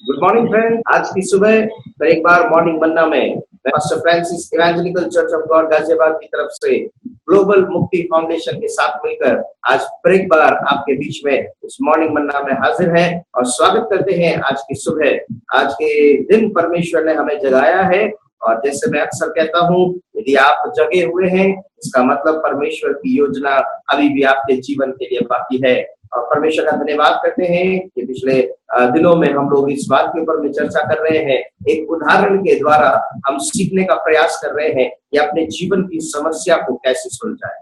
Good morning friend. आज की सुबह फिर एक बार मॉर्निंग मन्ना में मैं pastor Francis evangelical church of God Ghaziabad की तरफ से ग्लोबल मुक्ति फाउंडेशन के साथ मिलकर आज फिर एक बार आपके बीच में इस मॉर्निंग मन्ना में हाजिर हैं और स्वागत करते हैं आज की सुबह। आज के दिन परमेश्वर ने हमें जगाया है और जैसे मैं अक्सर कहता हूँ, यदि आप जगे हुए हैं इसका मतलब परमेश्वर की योजना अभी भी आपके जीवन के लिए बाकी है। और परमेश्वर का धन्यवाद करते हैं कि पिछले दिनों में हम लोग इस बात के ऊपर में चर्चा कर रहे हैं, एक उदाहरण के द्वारा हम सीखने का प्रयास कर रहे हैं कि अपने जीवन की समस्या को कैसे सुलझाएं।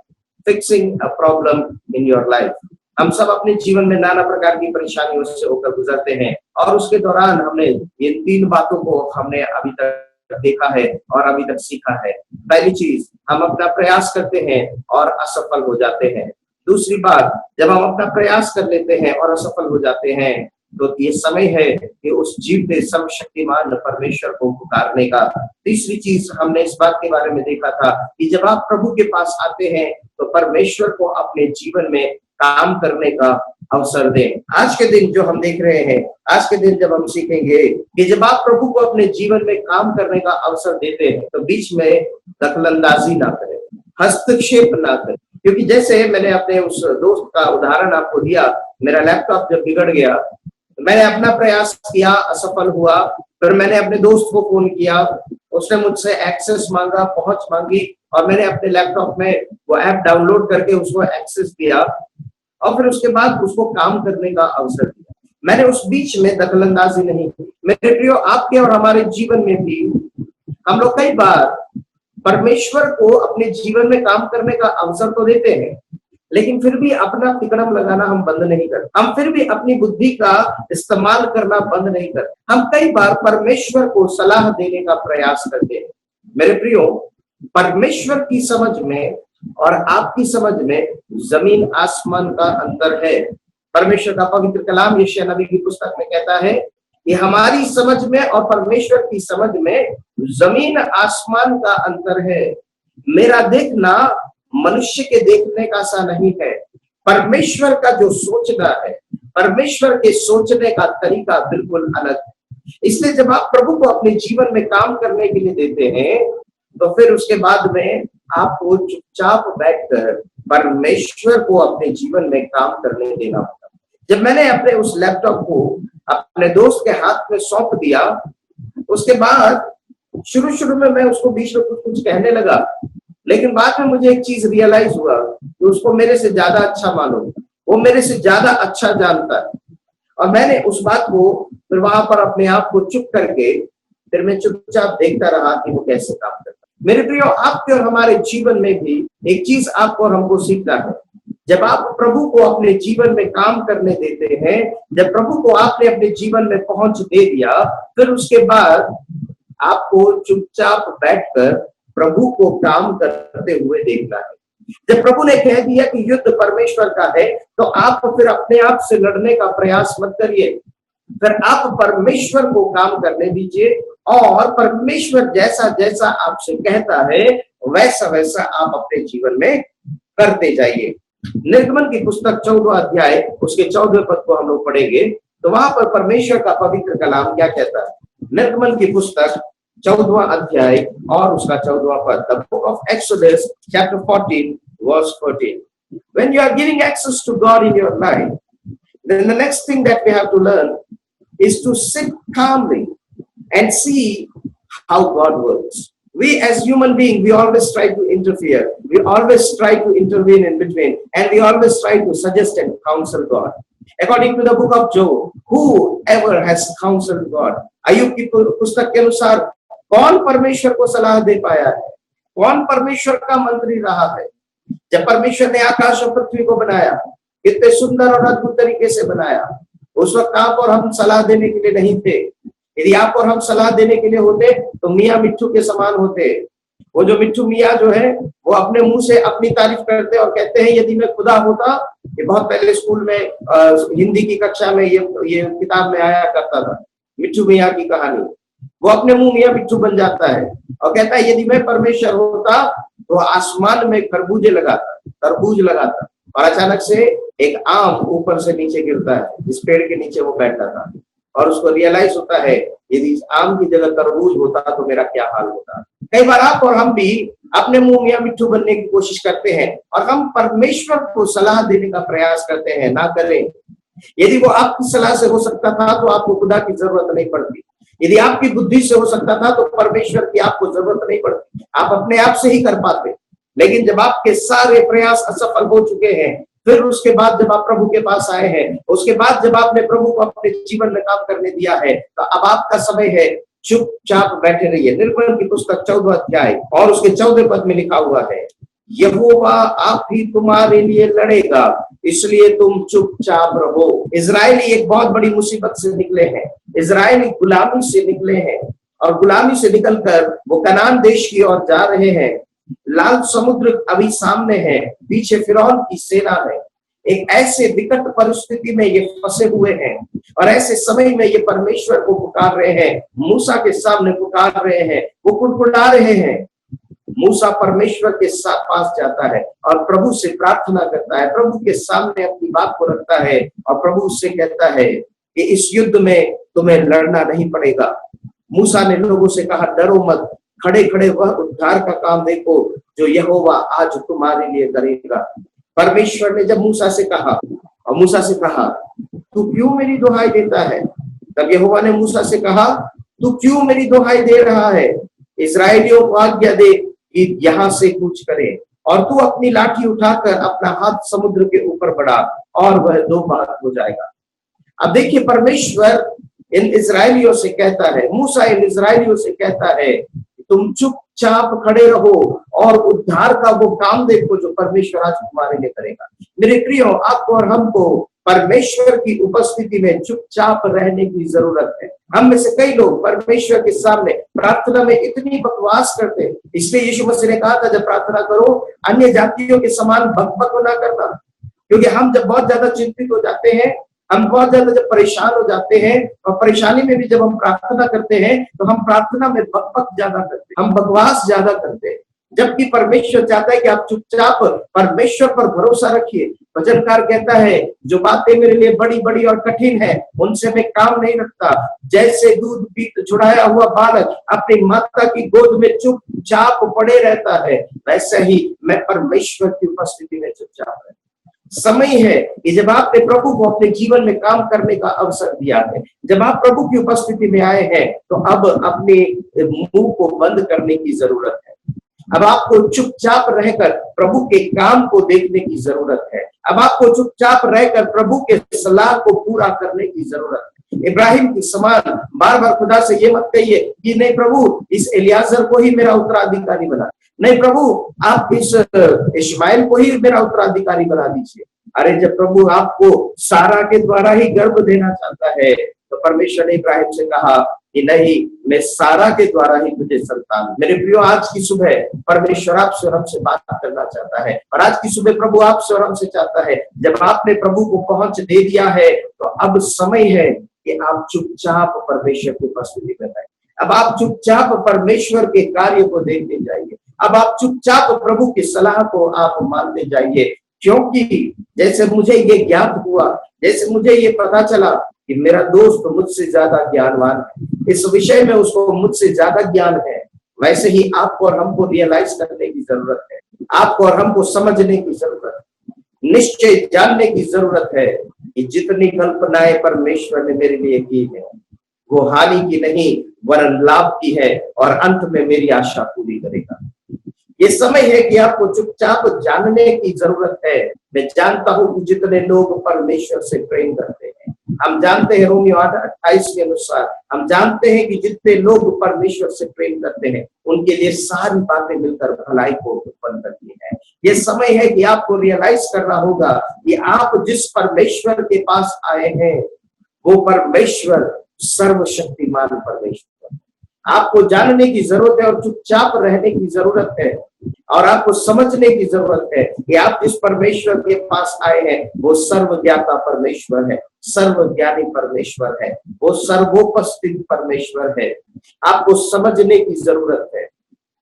Fixing a problem in your life. हम सब अपने जीवन में नाना प्रकार की परेशानियों से होकर गुजरते हैं और उसके दौरान हमने ये तीन बातों को हमने अभी तक देखा है और अभी तक सीखा है। पहली चीज, हम अपना प्रयास करते हैं और असफल हो जाते हैं। दूसरी बात, जब हम अपना प्रयास कर लेते हैं और असफल हो जाते हैं तो ये समय है कि उस जीवते सर्वशक्तिमान परमेश्वर को पुकारने का। तीसरी चीज हमने इस बात के बारे में देखा था कि जब आप प्रभु के पास आते हैं तो परमेश्वर को अपने जीवन में काम करने का अवसर दें। आज के दिन जो हम देख रहे हैं, आज के दिन जब हम सीखेंगे कि जब आप प्रभु को अपने जीवन में काम करने का अवसर देते हैं तो बीच में दखलंदाजी ना करें, हस्तक्षेप ना करें। क्योंकि जैसे मैंने अपने उस दोस्त का उदाहरण आपको दिया, मेरा लैपटॉप जब बिगड़ गया, मैंने अपना प्रयास किया, असफल हुआ, फिर मैंने अपने दोस्त को फोन किया, उसने मुझसे एक्सेस मांगा, पहुंच मांगी और मैंने अपने लैपटॉप में वो ऐप डाउनलोड करके उसको एक्सेस दिया और फिर उसके बाद उसको काम करने का अवसर दिया। मैंने उस बीच में दखलंदाजी नहीं की। मेरे प्रियो, आपके और हमारे जीवन में भी हम लोग कई बार परमेश्वर को अपने जीवन में काम करने का अवसर तो देते हैं, लेकिन फिर भी अपना तिकड़म लगाना हम बंद नहीं करते। हम फिर भी अपनी बुद्धि का इस्तेमाल करना बंद नहीं करते। हम कई बार परमेश्वर को सलाह देने का प्रयास करते हैं। मेरे प्रियो, परमेश्वर की समझ में और आपकी समझ में जमीन आसमान का अंतर है। परमेश्वर का पवित्र कलाम यशायाह नबी की पुस्तक में कहता है कि हमारी समझ में और परमेश्वर की समझ में जमीन आसमान का अंतर है। मेरा देखना मनुष्य के देखने का सा नहीं है। परमेश्वर का जो सोचना है, परमेश्वर के सोचने का तरीका बिल्कुल अलग है। इसलिए जब आप प्रभु को अपने जीवन में काम करने के लिए देते हैं तो फिर उसके बाद में आपको चुपचाप बैठकर परमेश्वर को अपने जीवन में काम करने देना होगा। जब मैंने अपने उस लैपटॉप को अपने दोस्त के हाथ में सौंप दिया, उसके बाद शुरू में मैं उसको बीच में कुछ कहने लगा, लेकिन बाद में मुझे एक चीज रियलाइज हुआ कि उसको मेरे से ज्यादा अच्छा मालूम, वो मेरे से ज्यादा अच्छा जानता है। और मैंने उस बात को फिर वहां पर अपने आप को चुप करके फिर मैं चुपचाप देखता रहा कि वो कैसे काम करता है। मेरे प्रियो, आपके और हमारे जीवन में भी एक चीज आपको और हमको सीखना है। जब आप प्रभु को अपने जीवन में काम करने देते हैं, जब प्रभु को आपने अपने जीवन में पहुंच दे दिया, फिर उसके बाद आपको चुपचाप बैठकर प्रभु को काम करते हुए देखना है। जब प्रभु ने कह दिया कि युद्ध परमेश्वर का है तो आप फिर अपने आप से लड़ने का प्रयास मत करिए, फिर आप परमेश्वर को काम करने दीजिए और परमेश्वर जैसा जैसा आपसे कहता है वैसा वैसा आप अपने जीवन में करते जाइए। निर्गमन की पुस्तक 14 अध्याय उसके 14वें पद को हम लोग पढ़ेंगे तो वहां पर परमेश्वर का पवित्र कलाम क्या कहता है। निर्गमन की पुस्तक 14वां अध्याय और उसका 14वां पद, the book of Exodus chapter 14 verse 14। When you are giving access to God in your life, then the next thing that we have to learn is to sit calmly and see how God works. We as human beings, we always try to interfere. We always try to intervene in between, and we always try to suggest and counsel God. According to the book of Job, whoever has counseled God? अय्यूब की पुस्तक के अनुसार कौन परमेश्वर को सलाह दे पाया है? कौन परमेश्वर का मंत्री रहा है? जब परमेश्वर ने आकाश और पृथ्वी को बनाया, कितने सुंदर और अद्भुत तरीके से बनाया, उस वक्त आप और हम सलाह देने के लिए नहीं थे। यदि आप और हम सलाह देने के लिए होते तो मियाँ मिट्ठू के समान होते। वो जो मिट्ठू मियाँ जो है वो अपने मुंह से अपनी तारीफ करते और कहते हैं यदि मैं खुदा होता। ये बहुत पहले स्कूल में हिंदी की कक्षा में ये किताब में आया करता था, मिट्ठू मियाँ की कहानी। वो अपने मुंह मियाँ मिट्ठू बन जाता है और कहता है यदि मैं परमेश्वर होता तो आसमान में तरबूज लगाता और अचानक से एक आम ऊपर से नीचे गिरता है जिस पेड़ के नीचे वो बैठा था। और उसको रियलाइज होता है यदि आम की जगह तरबूज होता तो मेरा क्या हाल होता। कई बार आप और हम भी अपने मुंह मियां मिट्ठू बनने की कोशिश करते हैं और हम परमेश्वर को सलाह देने का प्रयास करते हैं, ना करें। यदि वो आपकी सलाह से हो सकता था तो आपको खुदा की जरूरत नहीं पड़ती। यदि आपकी बुद्धि से हो सकता था तो परमेश्वर की आपको जरूरत नहीं पड़ती, आप अपने आप से ही कर पाते। लेकिन जब आपके सारे प्रयास असफल हो चुके हैं, फिर उसके बाद जब आप प्रभु के पास आए हैं, उसके बाद जब आपने प्रभु को अपने जीवन में काम करने दिया है, तो अब आपका समय है चुपचाप बैठे रहिए। निर्गमन की पुस्तक 14 अध्याय और उसके 14 पद में लिखा हुआ है, यहोवा आप ही तुम्हारे लिए लड़ेगा, इसलिए तुम चुपचाप रहो। इजरायली एक बहुत बड़ी मुसीबत से निकले हैं, इजरायली गुलामी से निकले हैं और गुलामी से निकलकर वो कनान देश की ओर जा रहे हैं। लाल समुद्र अभी सामने है, पीछे फिरौन की सेना है। एक ऐसे विकट परिस्थिति में ये फंसे हुए हैं और ऐसे समय में ये परमेश्वर को पुकार रहे हैं, मूसा के सामने पुकार रहे हैं, वो कुड़कुड़ा रहे हैं। मूसा परमेश्वर के साथ पास जाता है और प्रभु से प्रार्थना करता है, प्रभु के सामने अपनी बात को रखता है और प्रभु उससे कहता है कि इस युद्ध में तुम्हें लड़ना नहीं पड़ेगा। मूसा ने लोगों से कहा, डरो मत, खड़े खड़े वह उद्धार का काम देखो जो यहोवा आज तुम्हारे लिए करेगा। परमेश्वर ने जब मूसा से कहा और मूसा से कहा, तू क्यों मेरी दुहाई देता है? तब यहोवा ने मूसा से कहा, तू क्यों मेरी दुहाई दे रहा है? इस्राएलियों को आज्ञा दे कि यहाँ से कूच करे और तू अपनी लाठी उठाकर अपना हाथ समुद्र के ऊपर बढ़ा और वह दो भाग हो जाएगा। अब देखिए, परमेश्वर इन इजरायलियों से कहता है, मूसा इन इजरायलियों से कहता है, तुम चुपचाप खड़े रहो और उद्धार का वो काम देखो जो परमेश्वर आज तुम्हारे लिए करेगा। मेरे प्रियो, आपको और हमको परमेश्वर की उपस्थिति में चुपचाप रहने की जरूरत है। हम में से कई लोग परमेश्वर के सामने प्रार्थना में इतनी बकवास करते हैं, इसलिए यीशु मसीह ने कहा था, जब प्रार्थना करो अन्य जातियों के समान बकबक ना करना। क्योंकि हम जब बहुत ज्यादा चिंतित हो जाते हैं, हम बहुत ज्यादा जब परेशान हो जाते हैं और परेशानी में भी जब हम प्रार्थना करते हैं तो हम प्रार्थना में बकबक ज्यादा करते हैं, हम बकवास ज्यादा करते हैं। जबकि परमेश्वर चाहता है कि आप चुपचाप परमेश्वर पर भरोसा रखिए। भजनकार कहता है, जो बातें मेरे लिए बड़ी बड़ी और कठिन है उनसे मैं काम नहीं रखता। जैसे दूध पीत छुड़ाया हुआ बालक अपनी माता की गोद में चुपचाप पड़े रहता है, वैसे ही मैं परमेश्वर की उपस्थिति में चुपचाप रहता। समय है कि जब आपने प्रभु को अपने जीवन में काम करने का अवसर दिया है, जब आप प्रभु की उपस्थिति में आए हैं, तो अब अपने मुंह को बंद करने की जरूरत है। अब आपको चुपचाप रहकर प्रभु के काम को देखने की जरूरत है। अब आपको चुपचाप रहकर प्रभु के सलाह को पूरा करने की जरूरत है। इब्राहिम की समान बार बार खुदा से ये मत कहिए कि नहीं प्रभु, इस एलियाजर को ही मेरा उत्तराधिकारी बना, नहीं प्रभु आप इस इश्माइल को ही मेरा उत्तराधिकारी बना दीजिए। अरे जब प्रभु आपको सारा के द्वारा ही गर्भ देना चाहता है, तो परमेश्वर ने इब्राहिम से कहा कि नहीं, मैं सारा के द्वारा ही तुझे संतान। मेरे प्रियो, आज की सुबह परमेश्वर आपसे और हमसे बात करना चाहता है और आज की सुबह प्रभु आपसे और हमसे चाहता है, जब आपने प्रभु को पहुंच दे दिया है तो अब समय है कि आप चुपचाप परमेश्वर की उपस्थिति में रहें। अब आप चुपचाप परमेश्वर के कार्य को देखते जाइए। अब आप चुपचाप प्रभु की सलाह को आप मानते जाइए, क्योंकि जैसे मुझे ये ज्ञात हुआ, जैसे मुझे ये पता चला कि मेरा दोस्त मुझसे ज्यादा ज्ञानवान है, इस विषय में उसको मुझसे ज्यादा ज्ञान है, वैसे ही आपको और हमको रियलाइज करने की जरूरत है, आपको और हमको समझने की जरूरत है, निश्चय जानने की जरूरत है कि जितनी कल्पनाएं परमेश्वर ने मेरे लिए की है वो हानि की नहीं वरन लाभ की है और अंत में मेरी आशा पूरी करेगा। ये समय है कि आपको चुपचाप जानने की जरूरत है। मैं जानता हूं कि जितने लोग परमेश्वर से प्रेम करते हैं, हम जानते हैं रोमियो 8:28 के अनुसार, हम जानते हैं कि जितने लोग परमेश्वर से प्रेम करते हैं उनके लिए सारी बातें मिलकर भलाई को उत्पन्न करती है। ये समय है कि आपको रियलाइज करना होगा कि आप जिस परमेश्वर के पास आए हैं वो परमेश्वर सर्वशक्तिमान परमेश्वर। आपको जानने की जरूरत है और चुपचाप रहने की जरूरत है और आपको समझने की जरूरत है कि आप जिस परमेश्वर के पास आए हैं वो सर्वज्ञाता परमेश्वर है, सर्वज्ञानी परमेश्वर है, वो सर्वोपस्थित परमेश्वर है। आपको समझने की जरूरत है।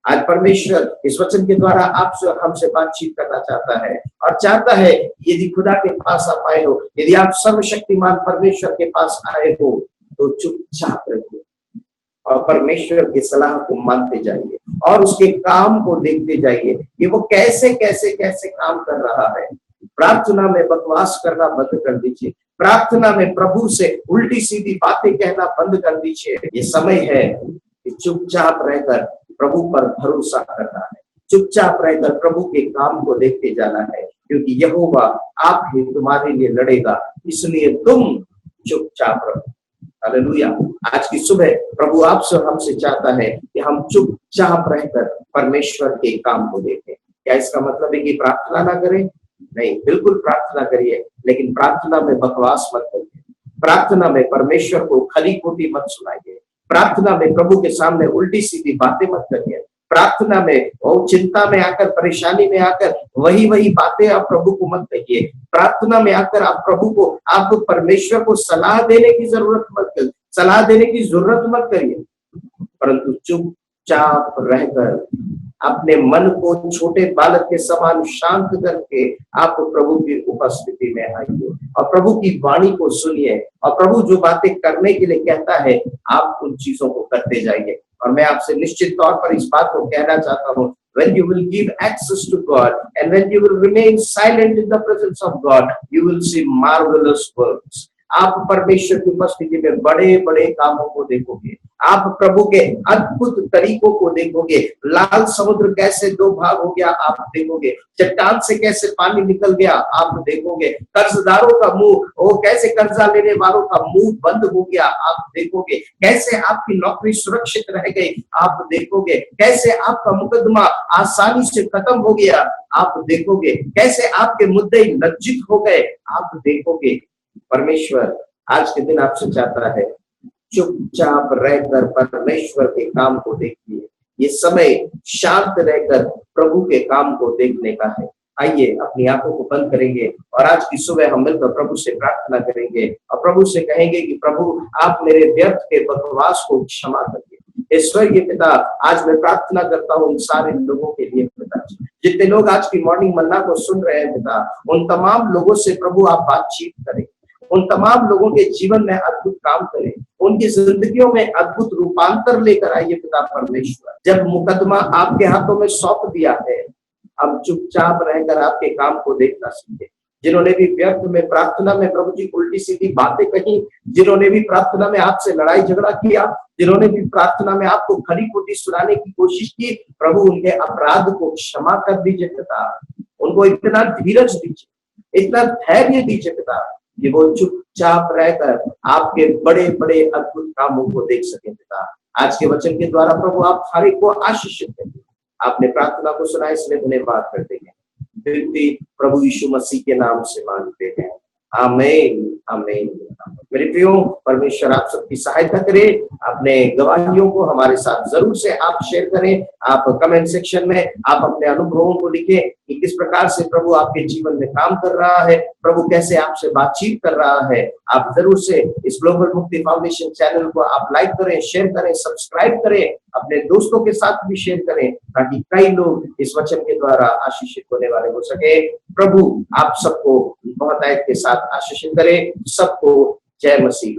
आज परमेश्वर इस वचन के द्वारा आपसे हमसे बातचीत करना चाहता है और चाहता है यदि खुदा के पास आप आए हो, यदि आप सर्वशक्तिमान परमेश्वर के पास आए हो, तो चुपचाप रहिए और परमेश्वर की सलाह को मानते जाइए और उसके काम को देखते जाइए कि वो कैसे कैसे कैसे काम कर रहा है। प्रार्थना में बकवास करना बंद कर दीजिए। प्रार्थना में प्रभु से उल्टी सीधी बातें कहना बंद कर दीजिए। ये समय है कि चुपचाप रहकर प्रभु पर भरोसा करना है, चुपचाप रहकर प्रभु के काम को देखते जाना है, क्योंकि यहोवा आप ही तुम्हारे लिए लड़ेगा, इसलिए तुम चुपचाप रहो। हालेलुया। आज की सुबह प्रभु आपसे हमसे चाहता है कि हम चुपचाप रहकर परमेश्वर के काम को देखें। क्या इसका मतलब है कि प्रार्थना ना करें? नहीं, बिल्कुल प्रार्थना करिए, लेकिन प्रार्थना में बकवास मत करिए। प्रार्थना में परमेश्वर को खली खोटी मत सुनाइए। प्रार्थना में प्रभु के सामने उल्टी सीधी बातें मत करिए। प्रार्थना में वो चिंता में आकर, परेशानी में आकर वही बातें आप प्रभु को मत कहिए। प्रार्थना में आकर आप प्रभु को, आप परमेश्वर को सलाह देने की जरूरत मत करिए, परंतु चुपचाप रहकर अपने मन को छोटे बालक के समान शांत करके आप प्रभु की उपस्थिति में आइए और प्रभु की वाणी को सुनिए और प्रभु जो बातें करने के लिए कहता है आप उन चीजों को करते जाइए। और मैं आपसे निश्चित तौर पर इस बात को कहना चाहता हूँ, when you will give access to God and when you will remain silent in the presence of God, you will see marvelous works. आप परमेश्वर की उपस्थिति में बड़े बड़े कामों को देखोगे, आप प्रभु के अद्भुत तरीकों को देखोगे। लाल समुद्र कैसे दो भाग हो गया आप देखोगे, चट्टान से कैसे पानी निकल गया आप देखोगे, कर्जदारों का मुंह, वो कैसे कर्जा लेने वालों का मुंह बंद हो गया आप देखोगे, कैसे आपकी नौकरी सुरक्षित रह गई आप देखोगे, कैसे आपका मुकदमा आसानी से खत्म हो गया आप देखोगे, कैसे आपके मुद्दे लज्जित हो गए आप देखोगे। परमेश्वर आज के दिन आपसे चाहता है चुपचाप रहकर परमेश्वर के काम को देखिए। ये समय शांत रहकर प्रभु के काम को देखने का है। आइए अपनी आंखों को बंद करेंगे और आज की सुबह हम मिलकर प्रभु से प्रार्थना करेंगे और प्रभु से कहेंगे कि प्रभु आप मेरे व्यर्थ के बकवास को क्षमा करिए। स्वर्गीय पिता, आज मैं प्रार्थना करता हूँ इन सारे लोगों के लिए पिता, जितने लोग आज की मॉर्निंग मन्ना को सुन रहे हैं पिता, उन तमाम लोगों से प्रभु आप बातचीत करें, उन तमाम लोगों के जीवन में अद्भुत काम करें, उनकी जिंदगियों में अद्भुत रूपांतर लेकर आइए पिता परमेश्वर। जब मुकदमा आपके हाथों में सौंप दिया है, अब चुपचाप रहकर आपके काम को देखना सीखे। जिन्होंने भी व्यर्थ में प्रार्थना में प्रभु जी उल्टी सीधी बातें कही, जिन्होंने भी प्रार्थना में आपसे लड़ाई झगड़ा किया, जिन्होंने भी प्रार्थना में आपको खरी खोटी सुनाने की कोशिश की, प्रभु उनके अपराध को क्षमा कर दीजिए पिता। उनको इतना धीरज दीजिए, इतना धैर्य दीजिए पिता कि वो चुपचाप रहकर आपके बड़े बड़े अद्भुत कामों को देख सके पिता। आज के वचन के द्वारा प्रभु आप हर एक को आशीषित करिए। आपने प्रार्थना को सुना इसलिए धन्यवाद करते हैं, विनती प्रभु यीशु मसीह के नाम से मांगते हैं, आमीन आमीन। मेरे प्रियो, परमेश्वर आप सबकी सहायता करे। अपने गवाहियों को हमारे साथ जरूर से आप शेयर करें। आप कमेंट सेक्शन में आप अपने अनुभवों को लिखें कि किस प्रकार से प्रभु आपके जीवन में काम कर रहा है, प्रभु कैसे आपसे बातचीत कर रहा है। आप जरूर से इस ग्लोबल मुक्ति फाउंडेशन चैनल को आप लाइक करें, शेयर करें, सब्सक्राइब करें, अपने दोस्तों के साथ भी शेयर करें, ताकि कई लोग इस वचन के द्वारा आशीषित होने वाले हो सके। प्रभु आप सबको बहुत के साथ आशीषित करे। सबको जय मसीह।